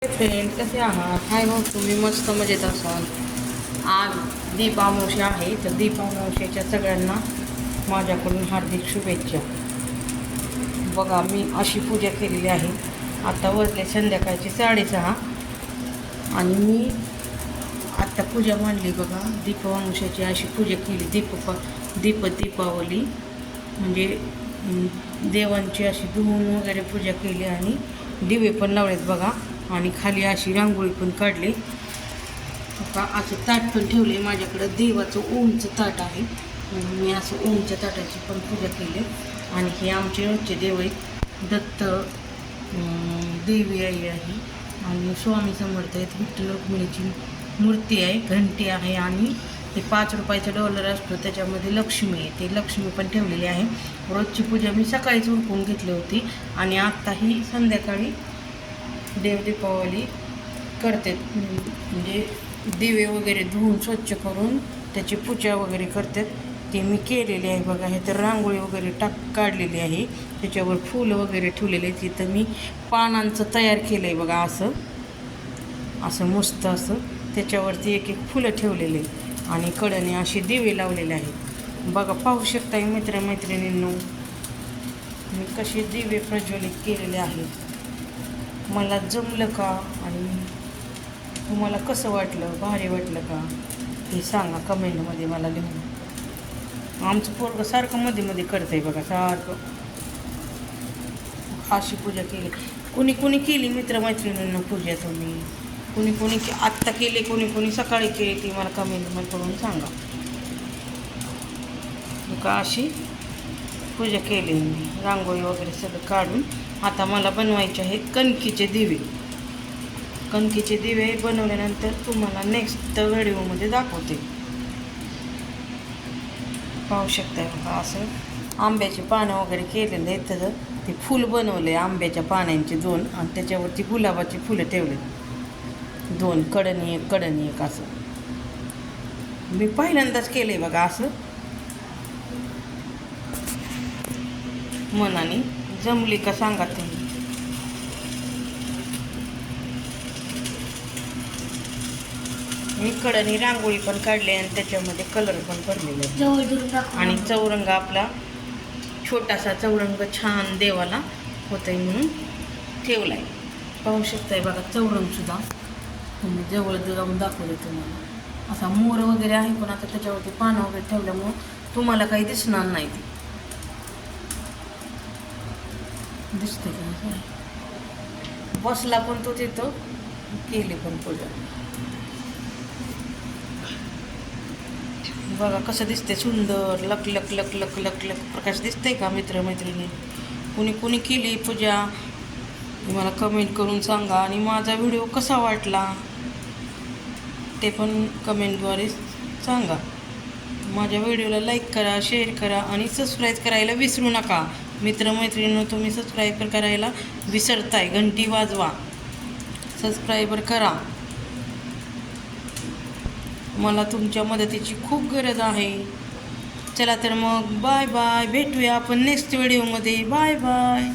Friend कसे आहात? हाय हो, तुम्ही मस्त मजेत असाल. आज दीपामावस्या आहे, तर दीपामावस्याच्या सगळ्यांना माझ्याकडून हार्दिक शुभेच्छा. बघा, मी अशी पूजा केलेली आहे. आता वाजले संध्याकाळचे 6:30 आणि मी आत्ता पूजा मांडली. बघा, दीपामावस्याची अशी पूजा केली. दीपावली म्हणजे देवांची अशी धुवून वगैरे पूजा केली आणि दिवे पण लावलेत बघा. आणि खाली अशी रांगोळी पण काढली. आता असं ताट पण ठेवले माझ्याकडं. देवाचं ओमचं ताट आहे, मी असं ओमच्या ताटाची पण पूजा केली. आणि हे आमचे रोजचे देव आहेत. दत्त देवी आई आहे आणि स्वामी समर्थ आहेत. विठ्ठल रुक्मिणीची मूर्ती आहे, घंटी आहे आणि ते 5 रुपयाचा डॉलर असतो त्याच्यामध्ये लक्ष्मी आहे, ते लक्ष्मी पण ठेवलेली आहे. रोजची पूजा मी सकाळीच उरकून घेतली होती आणि आत्ताही संध्याकाळी दीपावली करते. म्हणजे दिवे वगैरे धुवून स्वच्छ करून त्याची पूजा वगैरे करतात, ते मी केलेले आहे. बघा, हे तर रांगोळी वगैरे काढलेली आहे, त्याच्यावर फुलं वगैरे ठेवलेले आहेत. तिथं मी पानांचं तयार केलं आहे बघा, असं असं मस्त असं त्याच्यावरती एक एक फुलं ठेवलेले आणि कडेने असे दिवे लावलेले आहेत. बघा, पाहू शकता मित्रमैत्रिणींनो मी कसे दिवे प्रज्वलित केलेले आहेत. मला जमलं का आणि तुम्हाला कसं वाटलं, भारी वाटलं का हे सांगा कमेंटमध्ये मला लिहून. आमचं पोरगं सारखं मध्ये मध्ये करतं आहे बघा, सारखं अशी पूजा केली. कुणी केली मित्रमैत्रिणींना पूजा? तुम्ही कुणी आत्ता केली, कुणी सकाळी केली, ती मला कमेंटमध्ये करून सांगा. का अशी पूजा केली मी, रांगोळी वगैरे सगळं काढून. आता मला बनवायचे आहेत कणकीचे दिवे. कणकीचे दिवे बनवल्यानंतर तुम्हाला नेक्स्ट व्हिडिओमध्ये दाखवते. पाहू शकता बघा, असं आंब्याचे पानं वगैरे केलेले आहेत. त्याचं ते फूल बनवले आंब्याच्या पानांचे 2 आणि त्याच्यावरती गुलाबाची फुलं ठेवले 2, कडनी एक असं. मी पहिल्यांदाच केलं आहे बघा असं. मनाने जमली का सांगा तुम्ही. मी कडनी रांगोळी पण काढली आणि त्याच्यामध्ये कलर पण भरलेले आणि चौरंग आपला छोटासा चौरंग छान देवाला होतंय म्हणून ठेवलाय. पाहू शकताय बघा, चौरंगसुद्धा तुम्ही जवळ जाऊन दाखवले तुम्हाला. असा मोर वगैरे आहे, पण आता त्याच्यावरती पानं वगैरे ठेवल्यामुळं तुम्हाला काही दिसणार नाही. ते दिसते का? बसला पण तो तिथं, केली पण पूजा. बघा कसं दिसते, सुंदर लक लक लक लक लक लक प्रकाश दिसतंय का मित्रमैत्रिणी? कुणी केली पूजा मला कमेंट करून सांगा. आणि माझा व्हिडिओ कसा वाटला ते पण कमेंटद्वारे सांगा. माझ्या व्हिडिओला लाईक करा, शेअर करा आणि सबस्क्राईब करायला विसरू नका. मित्रमैत्रिणींनो, तुम्ही सबस्क्राईब करायला विसरताय, घंटी वाजवा, सबस्क्राईबर करा. मला तुमच्या मदतीची खूप गरज आहे. चला तर मग बाय बाय, भेटूया आपण नेक्स्ट व्हिडिओमध्ये. Bye bye.